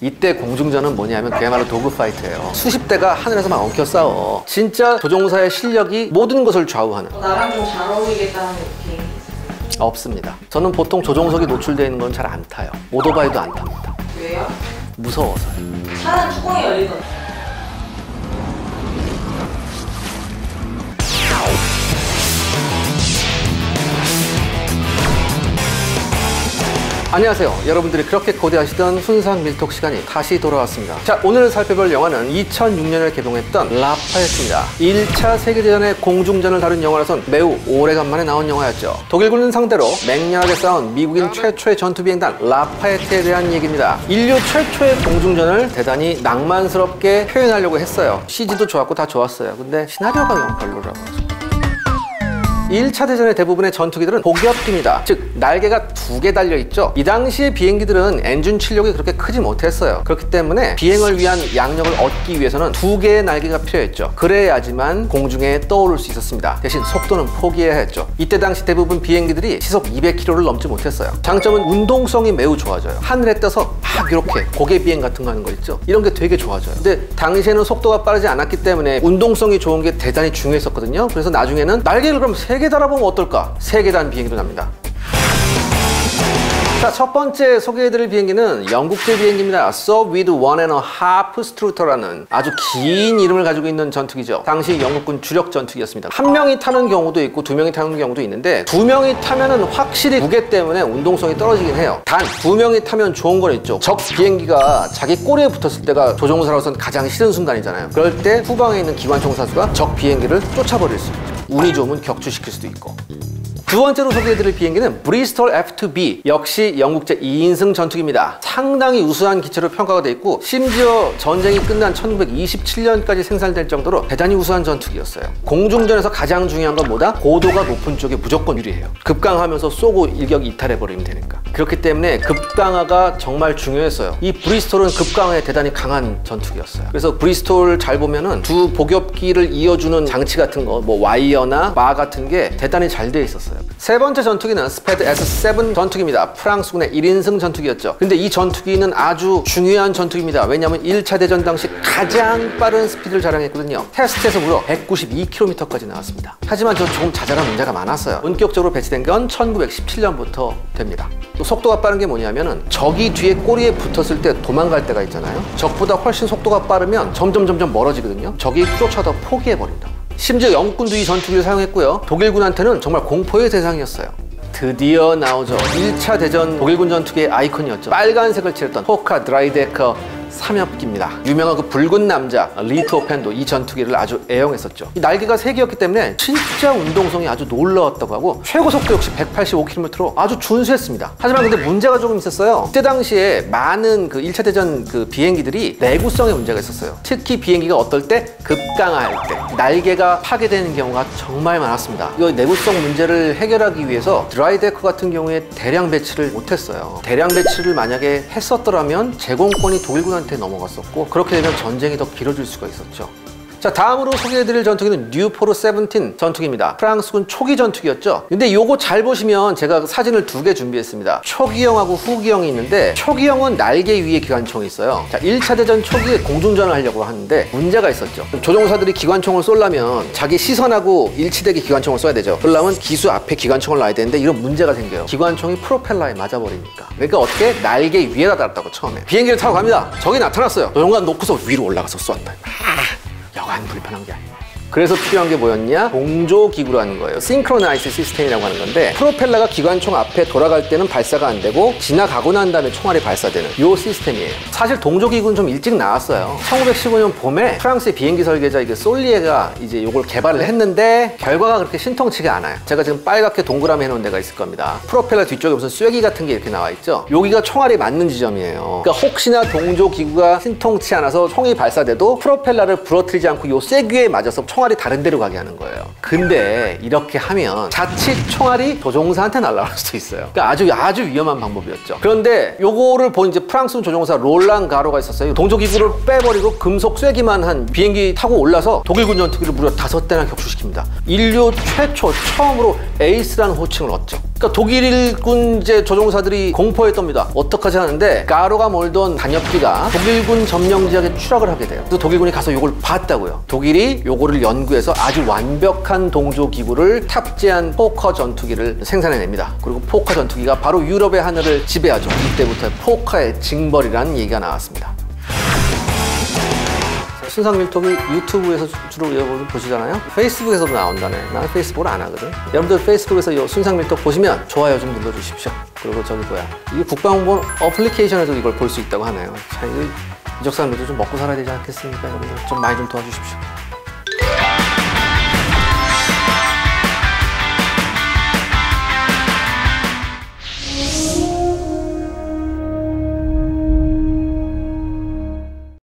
이때 공중전은 뭐냐면 그야말로 도그파이트예요. 수십 대가 하늘에서 막 엉켜 싸워. 진짜 조종사의 실력이 모든 것을 좌우하는. 나랑 좀 잘 어울리겠다는 비행기 있어요? 없습니다. 저는 보통 조종석이 노출되어 있는 건 잘 안 타요. 오토바이도 안 탑니다. 왜요? 무서워서요. 차는 뚜껑이 열리던데. 안녕하세요. 여러분들이 그렇게 고대하시던 순상 밀톡 시간이 다시 돌아왔습니다. 자, 오늘 살펴볼 영화는 2006년에 개봉했던 라파에트입니다. 1차 세계대전의 공중전을 다룬 영화라선 매우 오래간만에 나온 영화였죠. 독일군을 상대로 맹렬하게 싸운 미국인 최초의 전투비행단 라파에트에 대한 얘기입니다. 인류 최초의 공중전을 대단히 낭만스럽게 표현하려고 했어요. CG도 좋았고 다 좋았어요. 근데 시나리오가 영 별로라고. 1차 대전의 대부분의 전투기들은 복엽기입니다. 즉 날개가 2개 달려있죠. 이 당시의 비행기들은 엔진 출력이 그렇게 크지 못했어요. 그렇기 때문에 비행을 위한 양력을 얻기 위해서는 2개의 날개가 필요했죠. 그래야지만 공중에 떠오를 수 있었습니다. 대신 속도는 포기해야 했죠. 이때 당시 대부분 비행기들이 시속 200km를 넘지 못했어요. 장점은 운동성이 매우 좋아져요. 하늘에 떠서 막 이렇게 고개 비행 같은 거 하는 거 있죠. 이런 게 되게 좋아져요. 근데 당시에는 속도가 빠르지 않았기 때문에 운동성이 좋은 게 대단히 중요했었거든요. 그래서 나중에는 날개를 그럼 3개 달아보면 어떨까? 3계단 비행기도 납니다. 자, 첫 번째 소개해드릴 비행기는 영국제 비행기입니다. Saab with 1.5 Struter라는 아주 긴 이름을 가지고 있는 전투기죠. 당시 영국군 주력 전투기였습니다. 1명이 타는 경우도 있고 2명이 타는 경우도 있는데 2명이 타면은 확실히 무게 때문에 운동성이 떨어지긴 해요. 단 2명이 타면 좋은 건 있죠. 적 비행기가 자기 꼬리에 붙었을 때가 조종사로서는 가장 싫은 순간이잖아요. 그럴 때 후방에 있는 기관총 사수가 적 비행기를 쫓아버릴 수 있죠. 운이 좋으면 격추시킬 수도 있고. 두 번째로 소개해드릴 비행기는 브리스톨 F2B, 역시 영국제 2인승 전투기입니다. 상당히 우수한 기체로 평가가 돼 있고 심지어 전쟁이 끝난 1927년까지 생산될 정도로 대단히 우수한 전투기였어요. 공중전에서 가장 중요한 건 뭐다? 고도가 높은 쪽에 무조건 유리해요. 급강하면서 쏘고 일격 이탈해버리면 되니까. 그렇기 때문에 급강화가 정말 중요했어요. 이 브리스톨은 급강화에 대단히 강한 전투기였어요. 그래서 브리스톨 잘 보면은 두 복엽기를 이어주는 장치 같은 거, 뭐 와이어나 바 같은 게 대단히 잘 돼 있었어요. 세 번째 전투기는 스패드 S7 전투기입니다. 프랑스군의 1인승 전투기였죠. 근데 이 전투기는 아주 중요한 전투기입니다. 왜냐하면 1차 대전 당시 가장 빠른 스피드를 자랑했거든요. 테스트에서 무려 192km까지 나왔습니다. 하지만 저 조금 자잘한 문제가 많았어요. 본격적으로 배치된 건 1917년부터 됩니다. 또 속도가 빠른 게 뭐냐면은 적이 뒤에 꼬리에 붙었을 때 도망갈 때가 있잖아요. 적보다 훨씬 속도가 빠르면 점점 멀어지거든요. 적이 쫓아다 포기해버린다. 심지어 영국군도 이 전투기를 사용했고요. 독일군한테는 정말 공포의 대상이었어요. 드디어 나오죠. 1차 대전 독일군 전투기의 아이콘이었죠. 빨간색을 칠했던 호카 드라이데커 3엽기입니다. 유명한 그 붉은 남자 리트호펜도 이 전투기를 아주 애용했었죠. 이 날개가 3개였기 때문에 진짜 운동성이 아주 놀라웠다고 하고 최고 속도 역시 185km로 아주 준수했습니다. 하지만 근데 문제가 조금 있었어요. 그때 당시에 많은 그 1차 대전 그 비행기들이 내구성에 문제가 있었어요. 특히 비행기가 어떨 때 급강화할 때 날개가 파괴되는 경우가 정말 많았습니다. 이 내구성 문제를 해결하기 위해서 드라이데커 같은 경우에 대량 배치를 못했어요. 대량 배치를 만약에 했었더라면 제공권이 독일군한테 넘어갔었고 그렇게 되면 전쟁이 더 길어질 수가 있었죠. 자, 다음으로 소개해드릴 전투기는 뉴포르 17 전투기입니다. 프랑스군 초기 전투기였죠. 근데 요거 잘 보시면 제가 사진을 2개 준비했습니다. 초기형하고 후기형이 있는데 초기형은 날개 위에 기관총이 있어요. 자, 1차 대전 초기에 공중전을 하려고 하는데 문제가 있었죠. 조종사들이 기관총을 쏘려면 자기 시선하고 일치되게 기관총을 쏴야 되죠. 그러려면 기수 앞에 기관총을 놔야 되는데 이런 문제가 생겨요. 기관총이 프로펠러에 맞아버리니까. 그러니까 어떻게 날개 위에다 달았다고 처음에. 비행기를 타고 갑니다. 적이 나타났어요. 조종관 놓고서 위로 올라가서 쏜다. 여간 불편한 게 아니에요. 그래서 필요한 게 뭐였냐? 동조기구라는 거예요. 싱크로나이즈 시스템이라고 하는 건데 프로펠러가 기관총 앞에 돌아갈 때는 발사가 안 되고 지나가고 난 다음에 총알이 발사되는 이 시스템이에요. 사실 동조기구는 좀 일찍 나왔어요. 1915년 봄에 프랑스의 비행기 설계자 솔리에가 이제 이걸 개발을 했는데 결과가 그렇게 신통치가 않아요. 제가 지금 빨갛게 동그라미 해놓은 데가 있을 겁니다. 프로펠러 뒤쪽에 무슨 쐐기 같은 게 이렇게 나와 있죠. 여기가 총알이 맞는 지점이에요. 그러니까 혹시나 동조기구가 신통치 않아서 총이 발사돼도 프로펠러를 부러뜨리지 않고 이 쐐기에 맞아서 총알이 다른 데로 가게 하는 거예요. 근데 이렇게 하면 자칫 총알이 조종사한테 날아갈 수도 있어요. 그러니까 아주 위험한 방법이었죠. 그런데 요거를 본 이제 프랑스 조종사 롤랑 가로가 있었어요. 동조기구를 빼버리고 금속 쐐기만 한 비행기 타고 올라서 독일군 전투기를 무려 5대나 격추시킵니다. 인류 최초 처음으로 에이스라는 호칭을 얻죠. 그러니까 독일군 이제 조종사들이 공포했답니다. 어떡하지 하는데 가로가 몰던 단엽기가 독일군 점령 지역에 추락을 하게 돼요. 그래서 독일군이 가서 이걸 봤다고요. 독일이 요거를 연구해서 아주 완벽한 동조 기구를 탑재한 포커 전투기를 생산해냅니다. 그리고 포커 전투기가 바로 유럽의 하늘을 지배하죠. 이때부터 포커의 징벌이라는 얘기가 나왔습니다. 순상 밀톱을 유튜브에서 주로 여러분 보시잖아요. 페이스북에서도 나온다네. 나는 페이스북을 안 하거든. 여러분들 페이스북에서 이 순상 밀톱 보시면 좋아요 좀 눌러주십시오. 그리고 저기 뭐야, 이게 국방부 어플리케이션에도 이걸 볼 수 있다고 하네요. 자, 이거 이적 사람들도 좀 먹고 살아야 되지 않겠습니까? 여러분들 좀 많이 좀 도와주십시오.